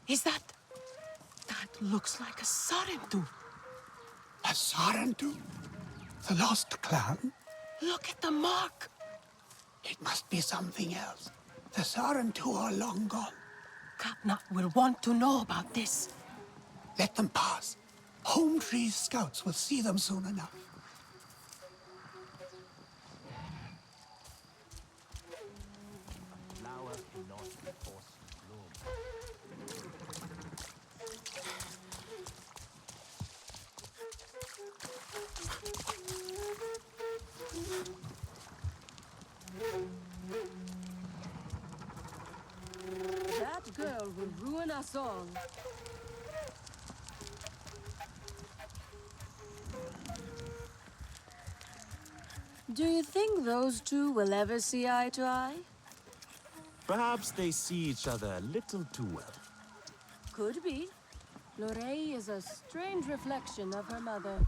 Is that... That looks like a Sarentu. A Sarentu? The lost clan? Look at the mark. It must be something else. The Sarentu are long gone. Katna will want to know about this. Let them pass. Home Tree's scouts will see them soon enough. Flower cannot be forced to bloom. That girl will ruin us all. Do you think those two will ever see eye to eye? Perhaps they see each other a little too well. Could be. Lorraine is a strange reflection of her mother.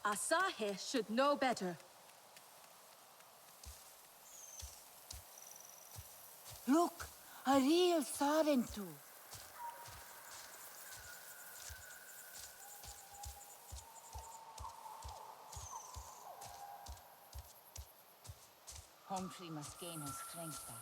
Asahi should know better. Look, a real Sarentu. Humphrey must gain her strength back.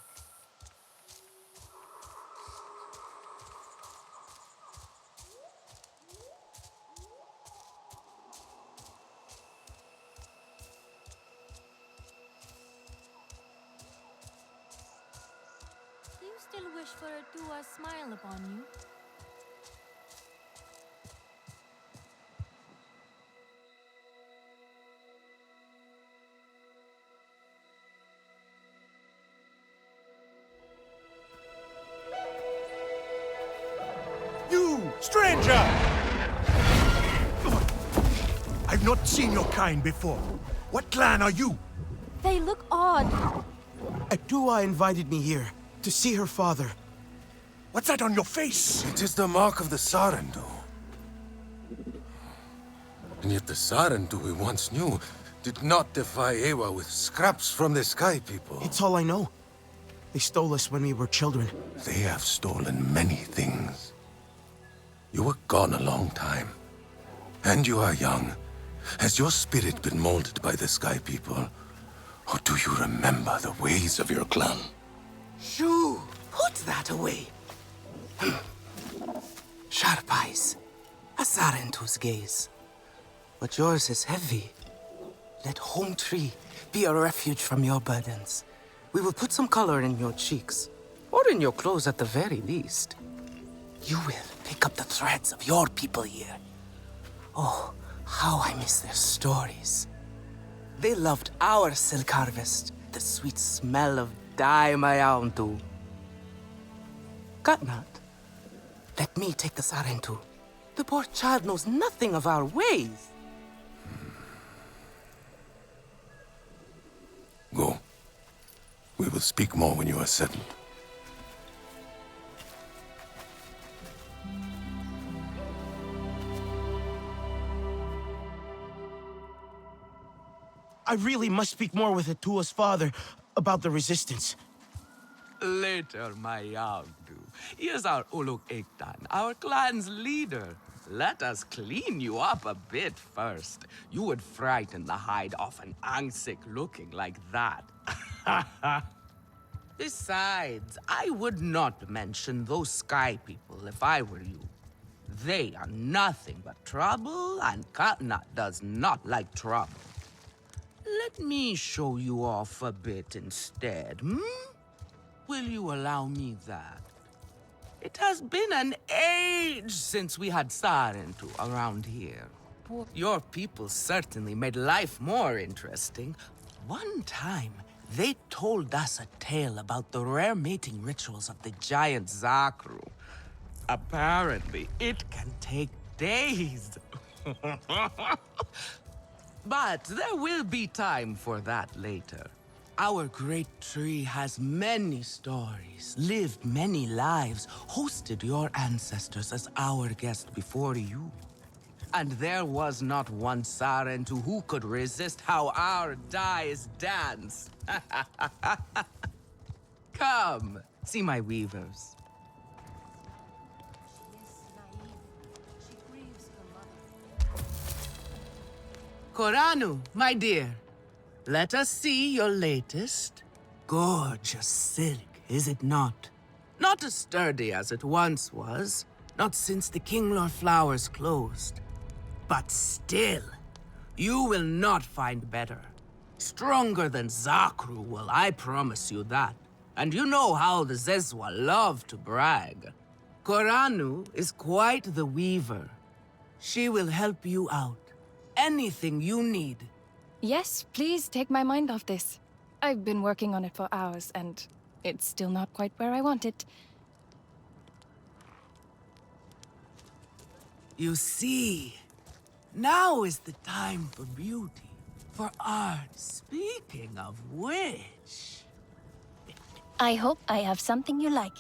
Do you still wish for a Dua smile upon you? You, stranger! I've not seen your kind before. What clan are you? They look odd. Dua invited me here to see her father. What's that on your face? It is the mark of the Sarentu. And yet the Sarentu we once knew did not defy Ewa with scraps from the Sky People. It's all I know. They stole us when we were children. They have stolen many things. You were gone a long time. And you are young. Has your spirit been molded by the Sky People? Or do you remember the ways of your clan? Shoo! Put that away. Sharp eyes. A Sarentu's gaze. But yours is heavy. Let Home Tree be a refuge from your burdens. We will put some color in your cheeks. Or in your clothes at the very least. You will pick up the threads of your people here. Oh, how I miss their stories. They loved our silk harvest, the sweet smell of dye mayauntu. Katnat, let me take the Sarentu. The poor child knows nothing of our ways. Go. We will speak more when you are settled. I really must speak more with Atua's father about the resistance. Later, my Yagdu. Here's our Uluk Ektan, our clan's leader. Let us clean you up a bit first. You would frighten the hide off an Angsik looking like that. Besides, I would not mention those Sky People if I were you. They are nothing but trouble, and Katnat does not like trouble. Let me show you off a bit instead, hmm? Will you allow me that? It has been an age since we had Sarentu around here. Your people certainly made life more interesting. One time, they told us a tale about the rare mating rituals of the giant Zakru. Apparently, it can take days. But there will be time for that later. Our great tree has many stories, lived many lives, hosted your ancestors as our guest before you. And there was not one Sarentu who could resist how our dyes dance. Come, see my weavers. She grieves her mother. Koranu, my dear, let us see your latest. Gorgeous silk, is it not? Not as sturdy as it once was, not since the Kinglor flowers closed. But still, you will not find better. Stronger than Zakru will, I promise you that. And you know how the Zezwa love to brag. Koranu is quite the weaver. She will help you out. Anything you need. Yes, please take my mind off this. I've been working on it for hours, and it's still not quite where I want it. You see, now is the time for beauty, for art. Speaking of which... I hope I have something you like.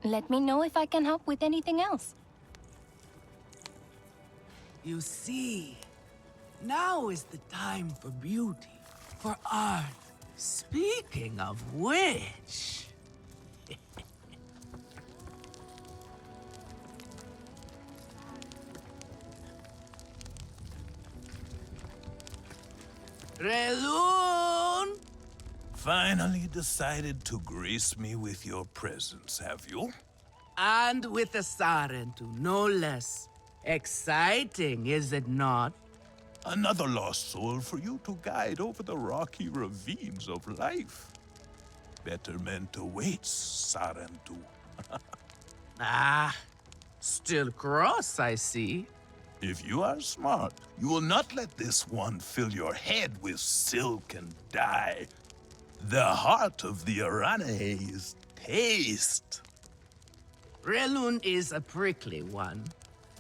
Let me know if I can help with anything else. You see, now is the time for beauty, for art. Speaking of which... Relun! Finally decided to grace me with your presence, have you? And with a Sarentu, no less. Exciting, is it not? Another lost soul for you to guide over the rocky ravines of life. Betterment awaits, Sarentu. Ah, still cross, I see. If you are smart, you will not let this one fill your head with silk and dye. The heart of the Aranahe is taste. Relun is a prickly one,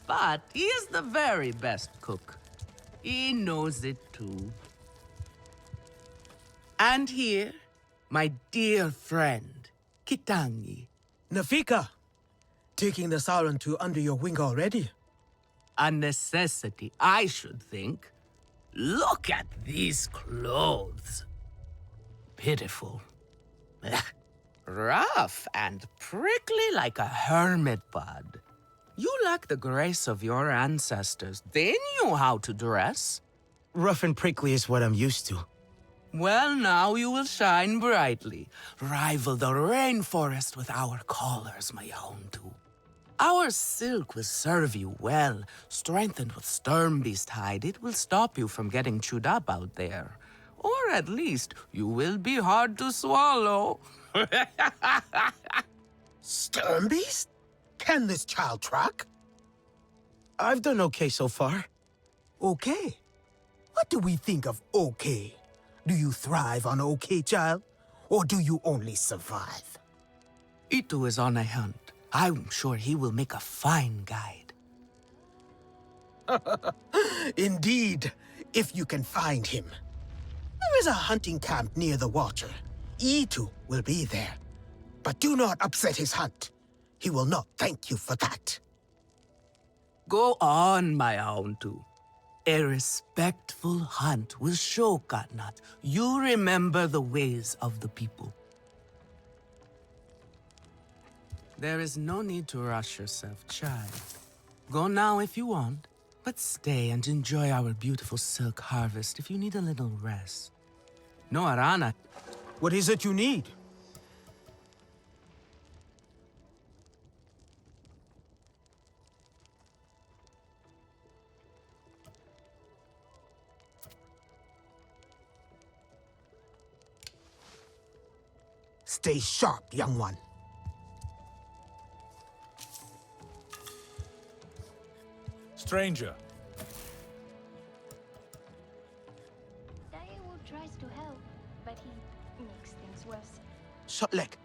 but he is the very best cook. He knows it too. And here, my dear friend, Kitangi. Nafika, taking the Sarentu under your wing already. A necessity, I should think. Look at these clothes. Pitiful. Rough and prickly like a hermit bud. You lack the grace of your ancestors. They knew how to dress. Rough and prickly is what I'm used to. Well, now you will shine brightly. Rival the rainforest with our collars, my own too. Our silk will serve you well. Strengthened with Sternbeast hide, it will stop you from getting chewed up out there. Or at least, you will be hard to swallow. Sternbeast? Can this child track? I've done okay so far. Okay? What do we think of okay? Do you thrive on okay, child? Or do you only survive? Itu is on a hunt. I'm sure he will make a fine guide. Indeed, if you can find him. There is a hunting camp near the water. Itu will be there. But do not upset his hunt. He will not thank you for that. Go on, my own too. A respectful hunt will show Katnat you remember the ways of the people. There is no need to rush yourself, child. Go now if you want, but stay and enjoy our beautiful silk harvest if you need a little rest. No, Arana. What is it you need? Stay sharp, young one. Stranger. Daewoo tries to help, but he makes things worse. Shotlek,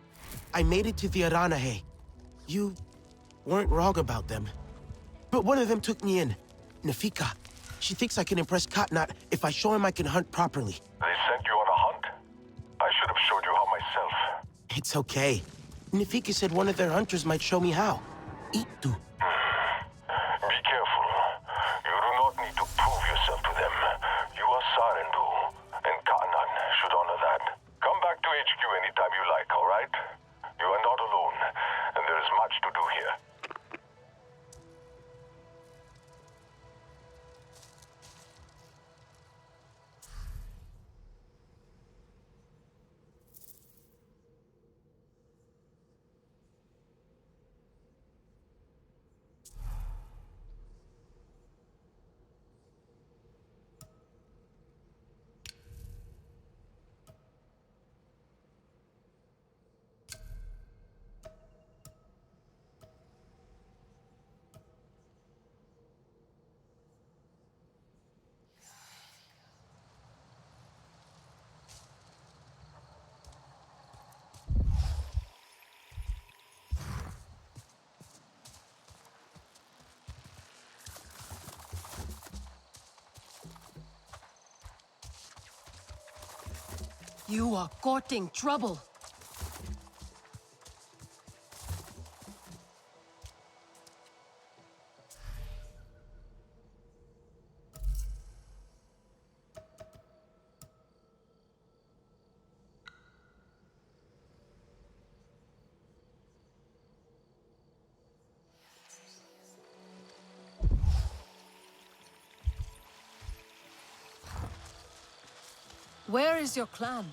I made it to the Aranahe. You weren't wrong about them. But one of them took me in. Nafika. She thinks I can impress Katnat if I show him I can hunt properly. They sent you on a hunt? I should have showed you how myself. It's okay. Nafika said one of their hunters might show me how. Itu. Be careful. You do not need to prove yourself to them. You are Sarentu, and Kanan should honor that. Come back to HQ anytime you like, all right? You are not alone, and there is much to do here. You are courting trouble. Where is your clan?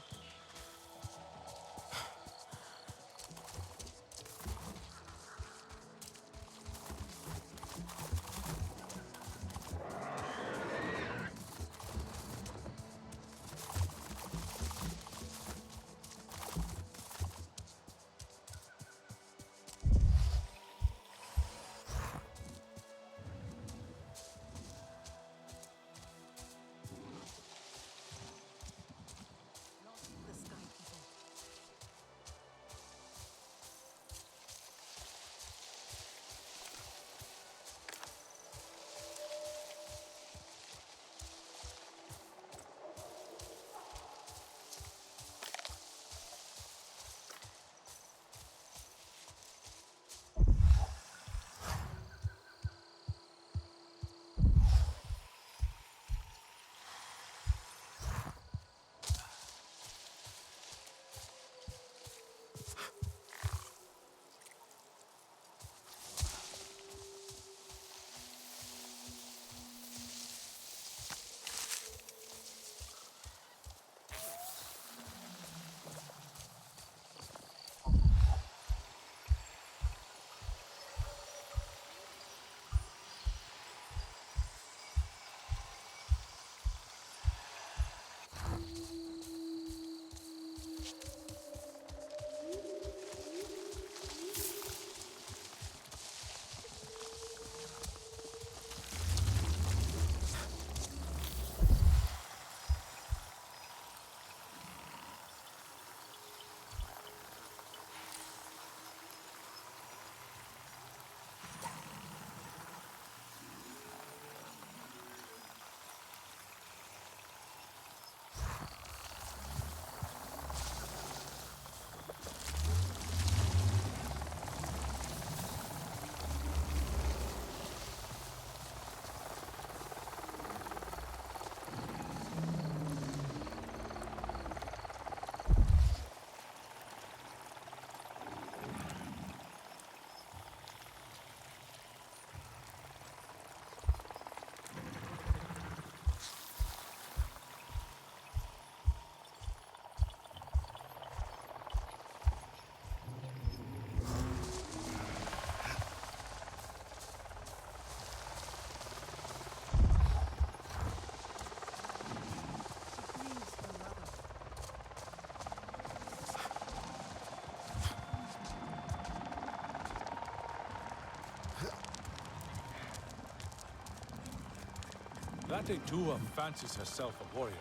That Tua fancies herself a warrior.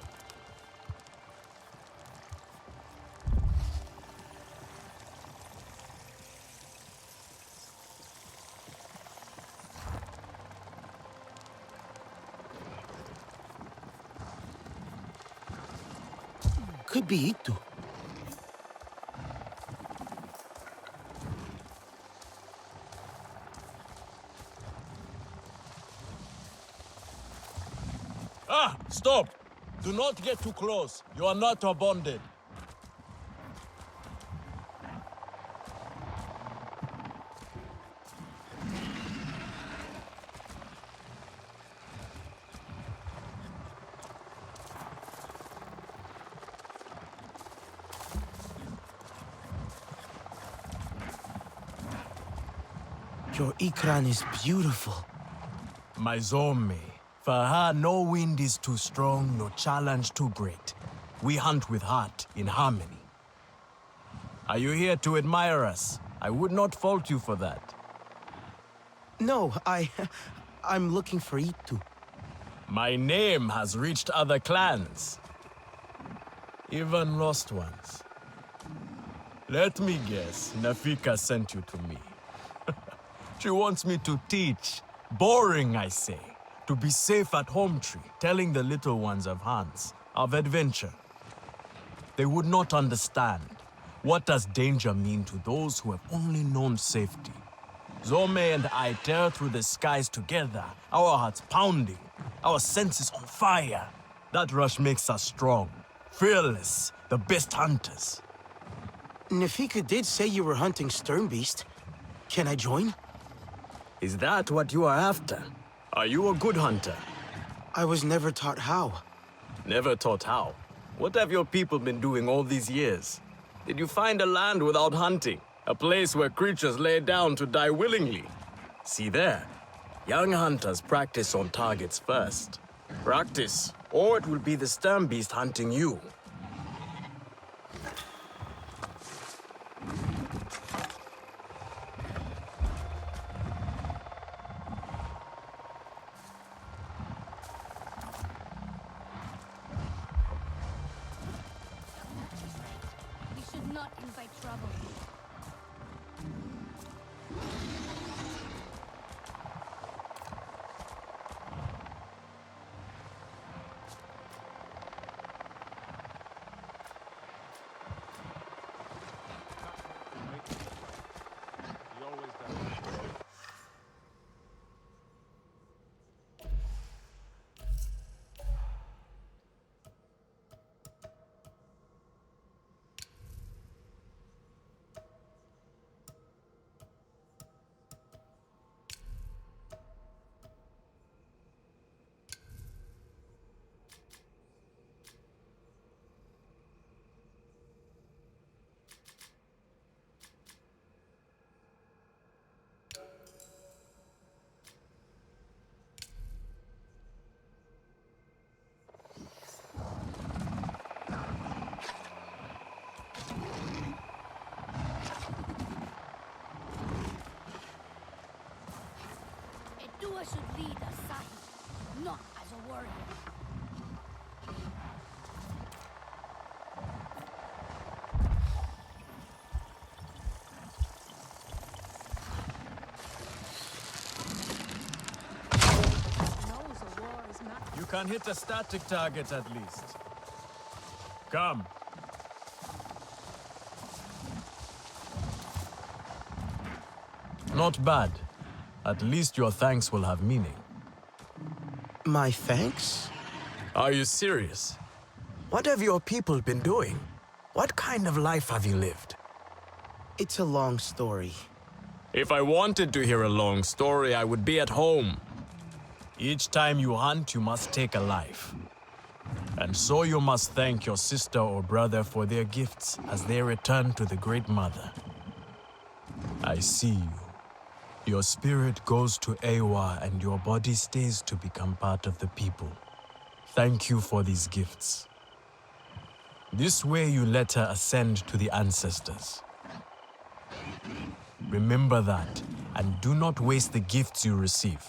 Could be Itu. Ah! Stop! Do not get too close. You are not bonded. Your Ikran is beautiful. My Zome. For her, no wind is too strong, no challenge too great. We hunt with heart, in harmony. Are you here to admire us? I would not fault you for that. No, I'm looking for Itu. My name has reached other clans. Even lost ones. Let me guess, Nafika sent you to me. She wants me to teach. Boring, I say. To be safe at home tree, telling the little ones of Hans, of adventure. They would not understand. What does danger mean to those who have only known safety? Zome and I tear through the skies together, our hearts pounding, our senses on fire. That rush makes us strong, fearless, the best hunters. Nafika did say you were hunting Sternbeast. Can I join? Is that what you are after? Are you a good hunter? I was never taught how. Never taught how. What have your people been doing all these years? Did you find a land without hunting? A place where creatures lay down to die willingly? See there. Young hunters practice on targets first. Practice, or it will be the stern beast hunting you. We should not invite trouble. A doer should lead as Sahib, not as a warrior. Knows a war is not. You can hit a static target at least. Come. Not bad. At least your thanks will have meaning. My thanks? Are you serious? What have your people been doing? What kind of life have you lived? It's a long story. If I wanted to hear a long story, I would be at home. Each time you hunt, you must take a life. And so you must thank your sister or brother for their gifts as they return to the Great Mother. I see you. Your spirit goes to Ewa and your body stays to become part of the people. Thank you for these gifts. This way you let her ascend to the ancestors. Remember that, and do not waste the gifts you receive.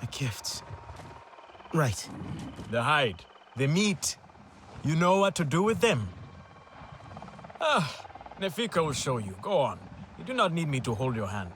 The gifts. Right. The hide, the meat. You know what to do with them? Nefika will show you. Go on. You do not need me to hold your hand.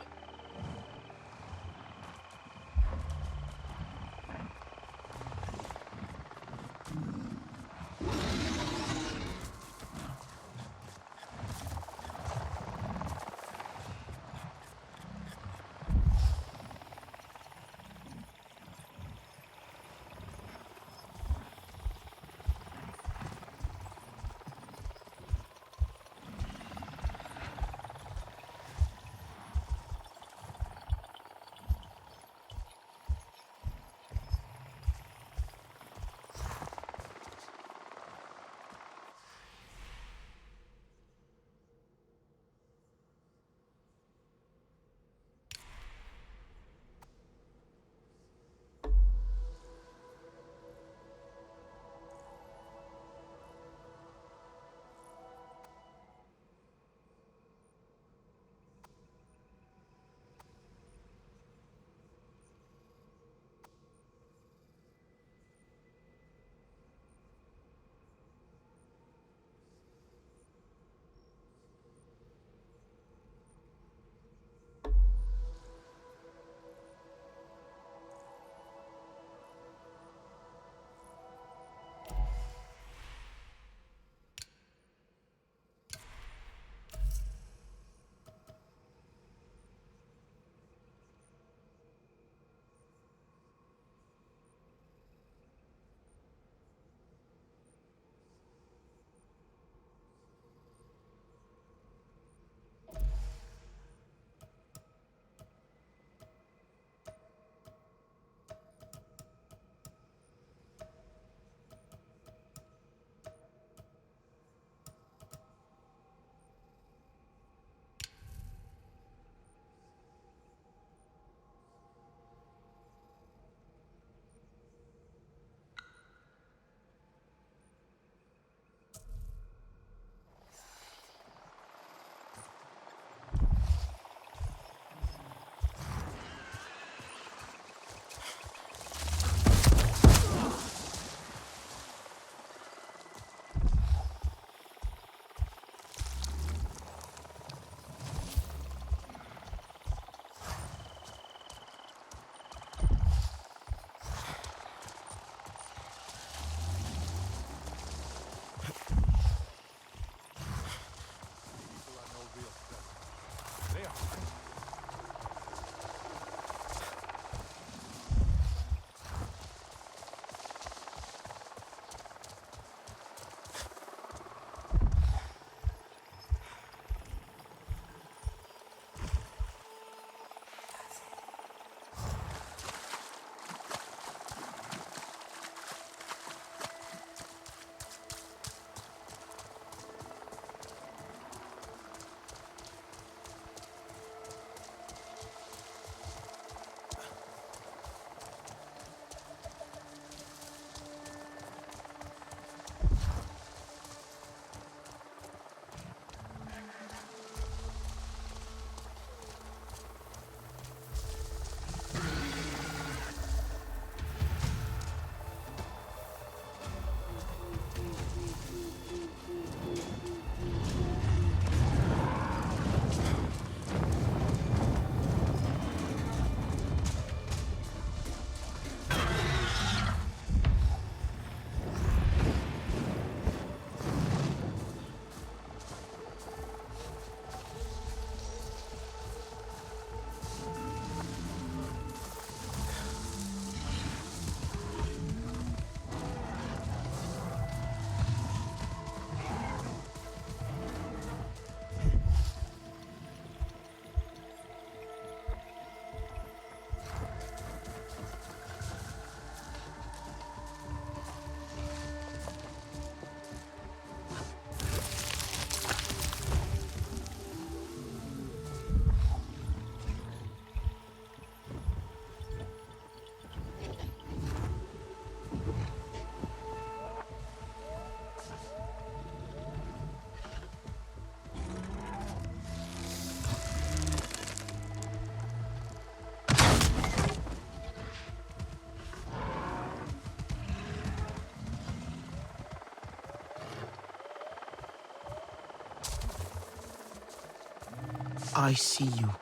I see you.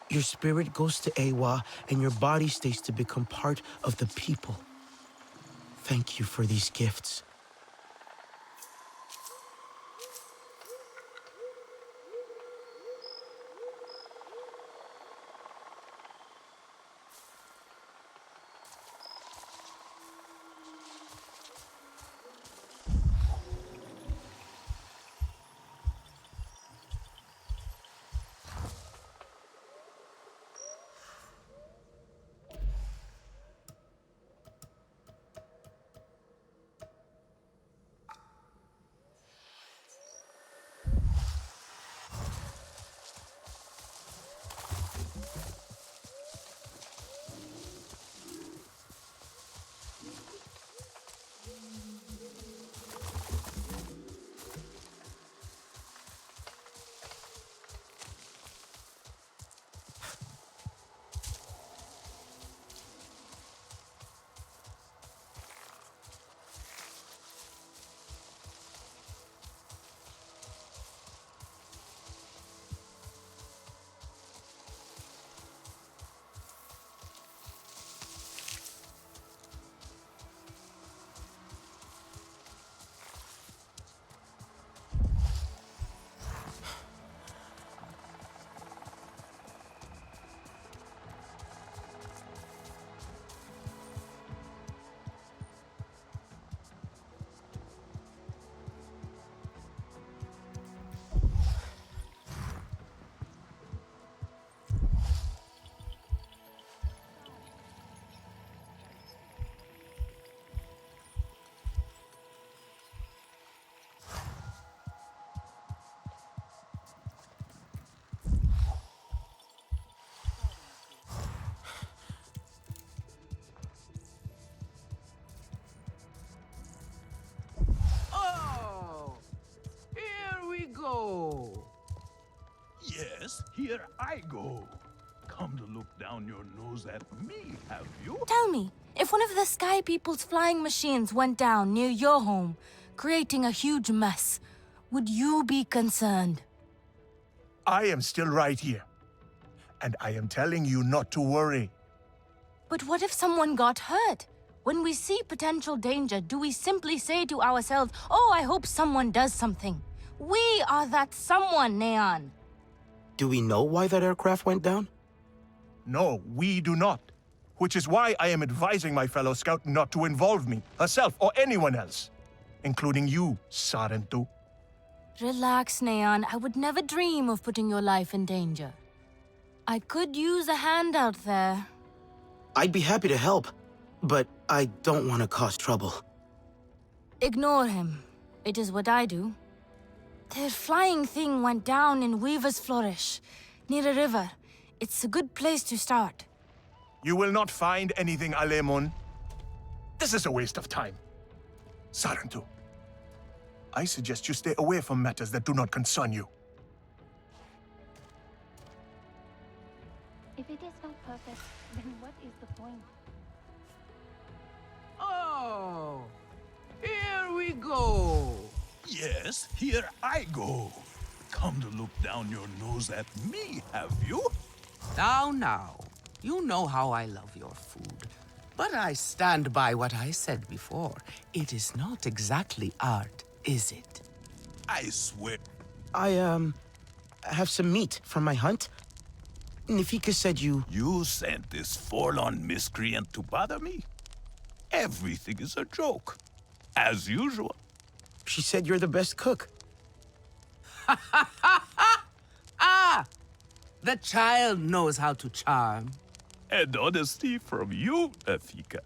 Your spirit goes to Ewa, and your body stays to become part of the people. Thank you for these gifts. Oh, here we go. Yes, here I go. Come to look down your nose at me, have you? Tell me, if one of the Sky People's flying machines went down near your home, creating a huge mess, would you be concerned? I am still right here. And I am telling you not to worry. But what if someone got hurt? When we see potential danger, do we simply say to ourselves, oh, I hope someone does something? We are that someone, Neon. Do we know why that aircraft went down? No, we do not. Which is why I am advising my fellow scout not to involve me, herself, or anyone else. Including you, Sarentu. Relax, Neon. I would never dream of putting your life in danger. I could use a hand out there. I'd be happy to help, but I don't want to cause trouble. Ignore him. It is what I do. Their flying thing went down in Weaver's Flourish, near a river. It's a good place to start. You will not find anything, Alemon. This is a waste of time. Sarentu, I suggest you stay away from matters that do not concern you. If it is not perfect, then what is the point? Oh, here we go. Yes, here I go. Come to look down your nose at me, have you? Now. You know how I love your food. But I stand by what I said before. It is not exactly art, is it? I swear. I have some meat from my hunt. Nafika said you... You sent this forlorn miscreant to bother me? Everything is a joke. As usual. She said you're the best cook. Ah! The child knows how to charm. And honesty from you, Nafika.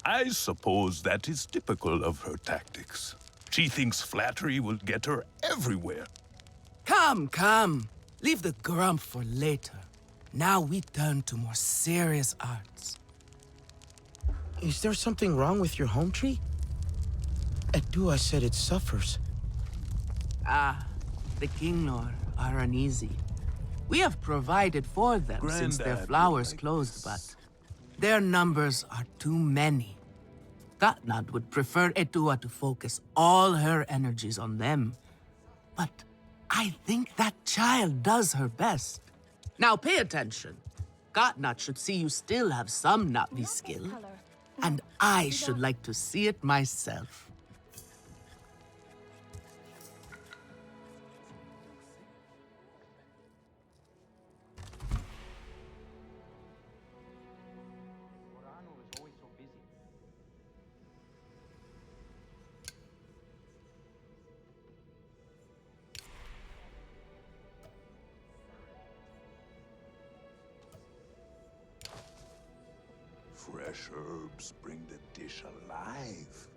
I suppose that is typical of her tactics. She thinks flattery will get her everywhere. Come. Leave the grump for later. Now we turn to more serious arts. Is there something wrong with your home tree? Edua said it suffers. The Kinglor are uneasy. We have provided for them since their Granddad flowers likes closed, but their numbers are too many. Katnad would prefer Edua to focus all her energies on them. But I think that child does her best. Now pay attention. Gotnut should see you still have some Navi skill. And I should like to see it myself. Fresh herbs bring the dish alive.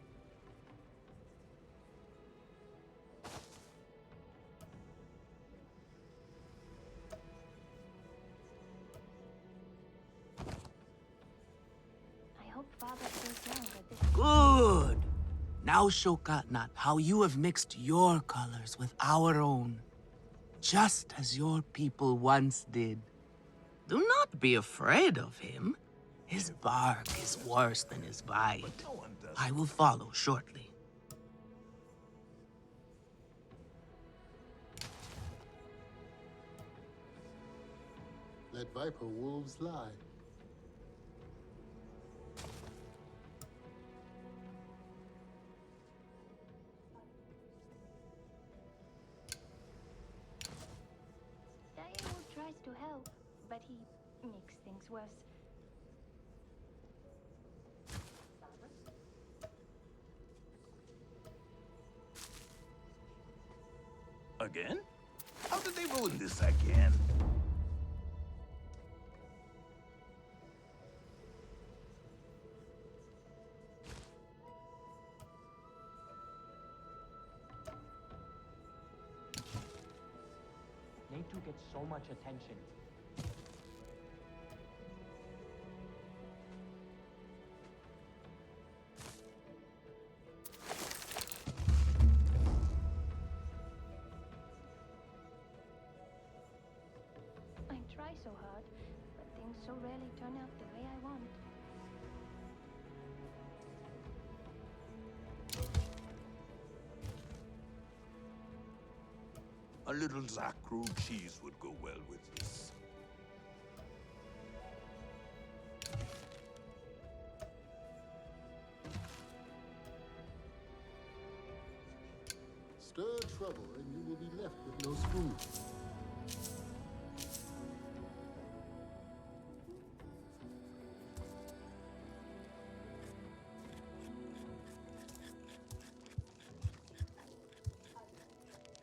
I hope Father stays young at this. Good. Now show Gotnut how you have mixed your colors with our own, just as your people once did. Do not be afraid of him. His bark is worse than his bite. I will follow shortly. Let viper wolves lie. Diego tries to help, but he makes things worse. Again? How did they ruin this again? Nato gets so much attention. I try so hard, but things so rarely turn out the way I want. A little Zakru cheese would go well with this. Stir trouble and you will be left with no spoon.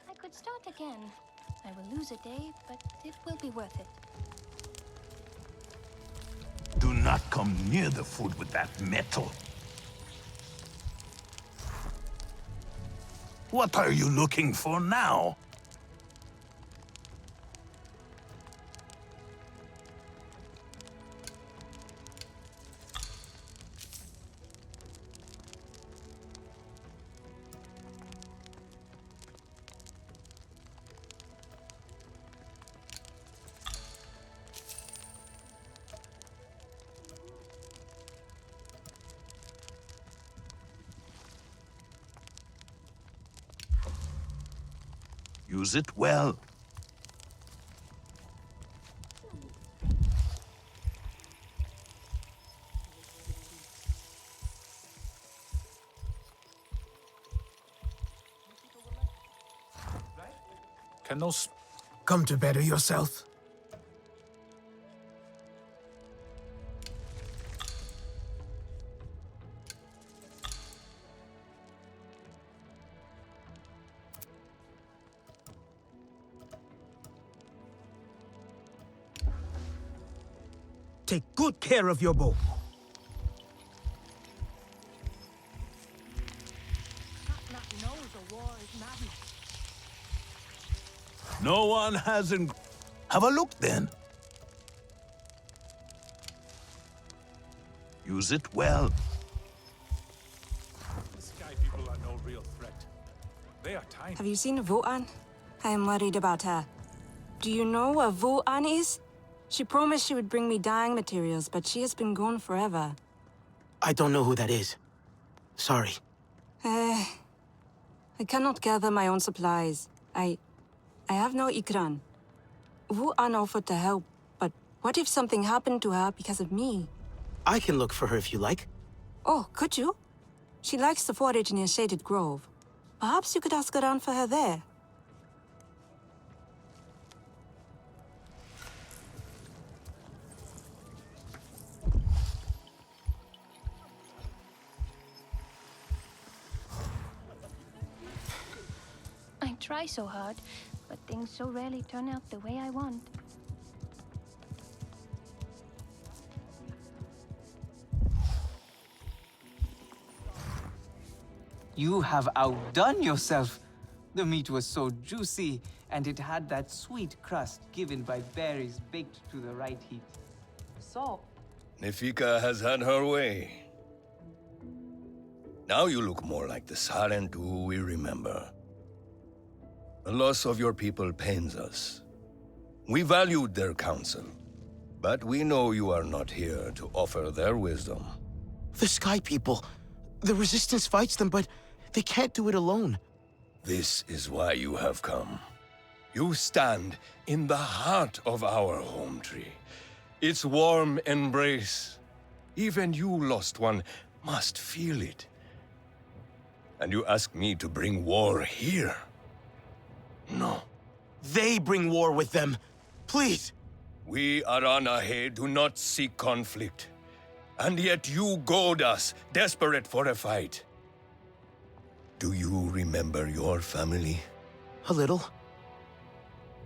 I could start again. I will lose a day, but it will be worth it. Do not come near the food with that metal. What are you looking for now? Use it well. Can those... Come to better yourself. Take good care of your bow. No one hasn't... Have a look, then. Use it well. The Sky people are no real threat. They are tiny. Have you seen Vuan? I am worried about her. Do you know where Vuan is? She promised she would bring me dyeing materials, but she has been gone forever. I don't know who that is. Sorry. I cannot gather my own supplies. I have no Ikran. Wu An offered to help, but what if something happened to her because of me? I can look for her if you like. Oh, could you? She likes to forage near Shaded Grove. Perhaps you could ask around for her there. I try so hard, but things so rarely turn out the way I want. You have outdone yourself. The meat was so juicy, and it had that sweet crust given by berries baked to the right heat. So, Nefika has had her way. Now you look more like the Sarentu we remember. The loss of your people pains us. We valued their counsel, but we know you are not here to offer their wisdom. The Sky People. The Resistance fights them, but they can't do it alone. This is why you have come. You stand in the heart of our home tree. Its warm embrace. Even you, Lost One, must feel it. And you ask me to bring war here? No. They bring war with them. Please. We Aranahe do not seek conflict. And yet you goad us, desperate for a fight. Do you remember your family? A little.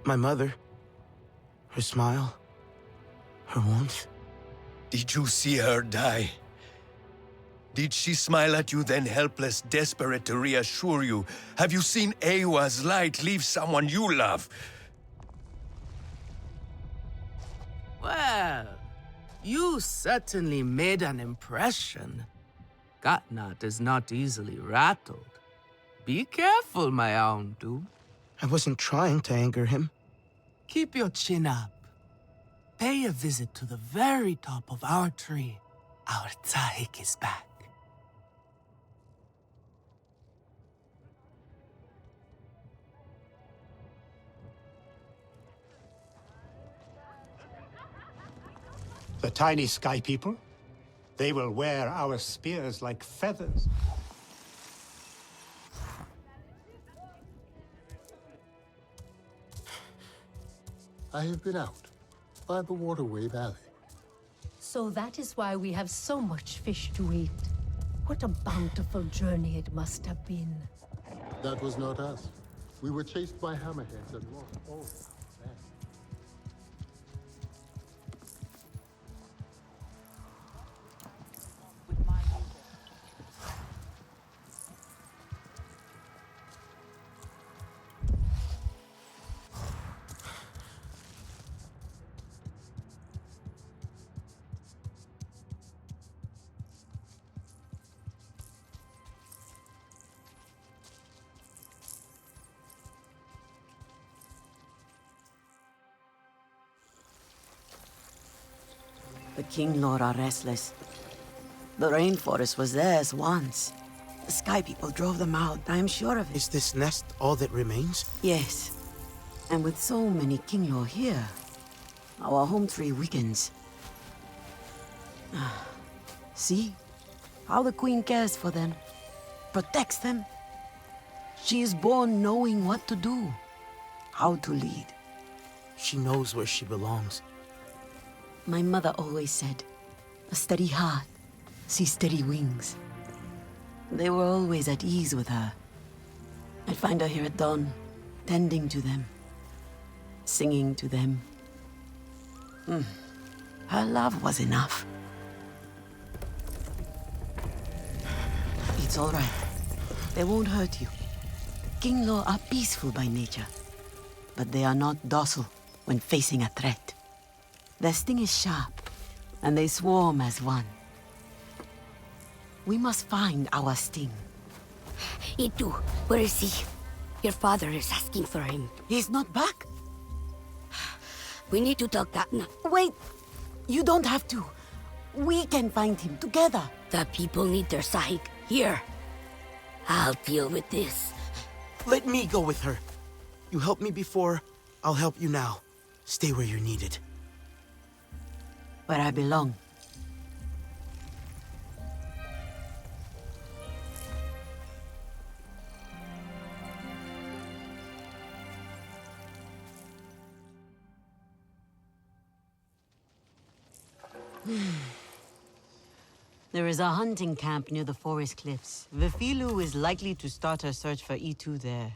My mother. Her smile. Her warmth. Did you see her die? Did she smile at you then helpless, desperate to reassure you? Have you seen Ewa's light leave someone you love? Well, you certainly made an impression. Katnat is not easily rattled. Be careful, my Auntu. I wasn't trying to anger him. Keep your chin up. Pay a visit to the very top of our tree. Our Tsahik is back. The tiny Sky People? They will wear our spears like feathers. I have been out by the Waterway Valley. So that is why we have so much fish to eat. What a bountiful journey it must have been. That was not us. We were chased by hammerheads and lost all. The King Lord are restless. The rainforest was theirs once. The Sky People drove them out, I am sure of it. Is this nest all that remains? Yes. And with so many King Lord here, our home tree weakens. See? How the Queen cares for them. Protects them. She is born knowing what to do. How to lead. She knows where she belongs. My mother always said, a steady heart sees steady wings. They were always at ease with her. I'd find her here at dawn, tending to them, singing to them. Her love was enough. It's all right. They won't hurt you. King Law are peaceful by nature, but they are not docile when facing a threat. Their sting is sharp, and they swarm as one. We must find our sting. Itu, where is he? Your father is asking for him. He's not back. We need to talk Katna. Wait! You don't have to. We can find him together. The people need their Sahik here. I'll deal with this. Let me go with her. You helped me before, I'll help you now. Stay where you're needed. Where I belong. There is a hunting camp near the forest cliffs. Vifilu is likely to start her search for E2 there.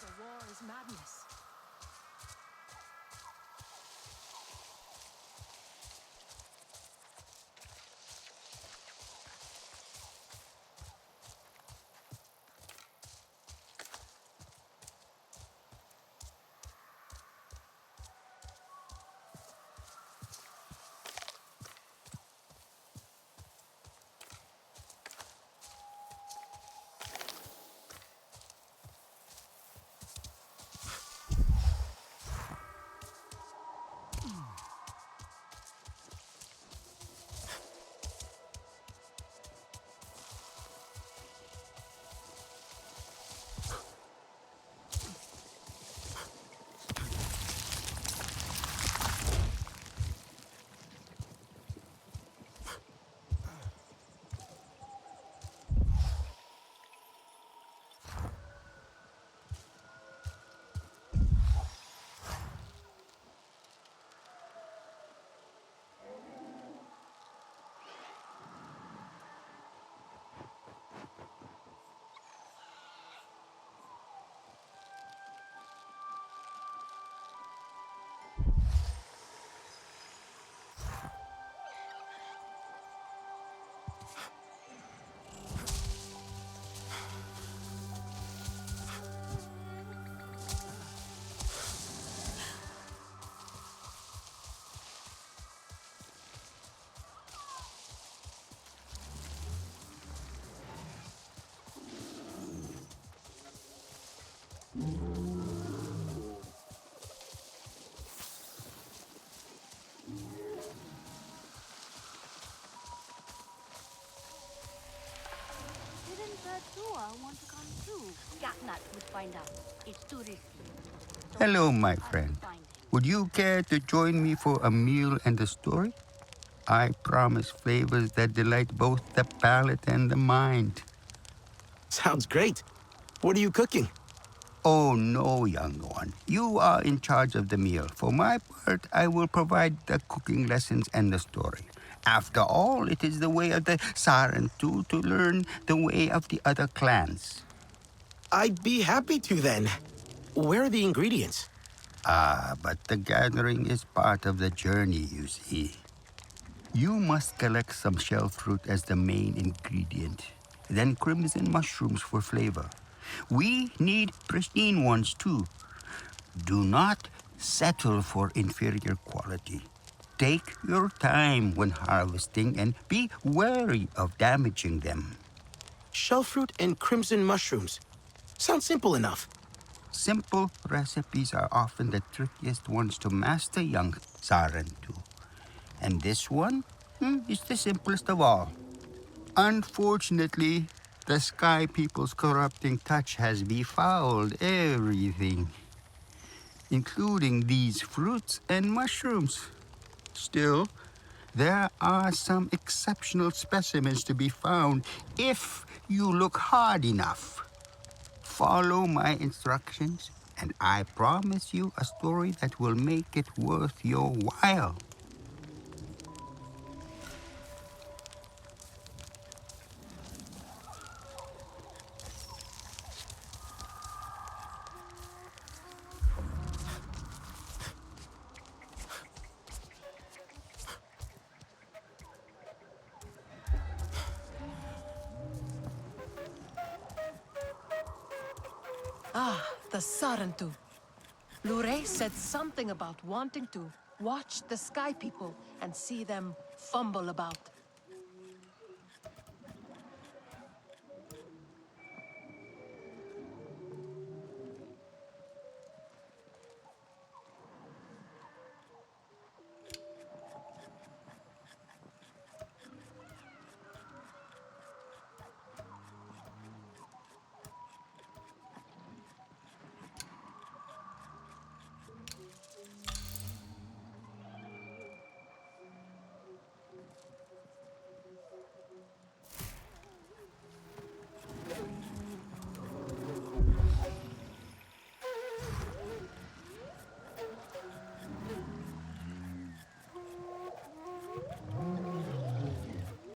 The war is madness. Didn't Dua want to come too? Gatnat would find out. It's too risky. Hello, my friend. Would you care to join me for a meal and a story? I promise flavors that delight both the palate and the mind. Sounds great. What are you cooking? Oh, no, young one. You are in charge of the meal. For my part, I will provide the cooking lessons and the story. After all, it is the way of the Sarentu to learn the way of the other clans. I'd be happy to then. Where are the ingredients? But the gathering is part of the journey, you see. You must collect some shell fruit as the main ingredient, then crimson mushrooms for flavor. We need pristine ones too. Do not settle for inferior quality. Take your time when harvesting and be wary of damaging them. Shell fruit and crimson mushrooms. Sounds simple enough. Simple recipes are often the trickiest ones to master, young Sarentu. And this one is the simplest of all. Unfortunately, the Sky People's corrupting touch has befouled everything, including these fruits and mushrooms. Still, there are some exceptional specimens to be found if you look hard enough. Follow my instructions, and I promise you a story that will make it worth your while. Ah, the Sarentu. Lure said something about wanting to watch the Sky People and see them fumble about.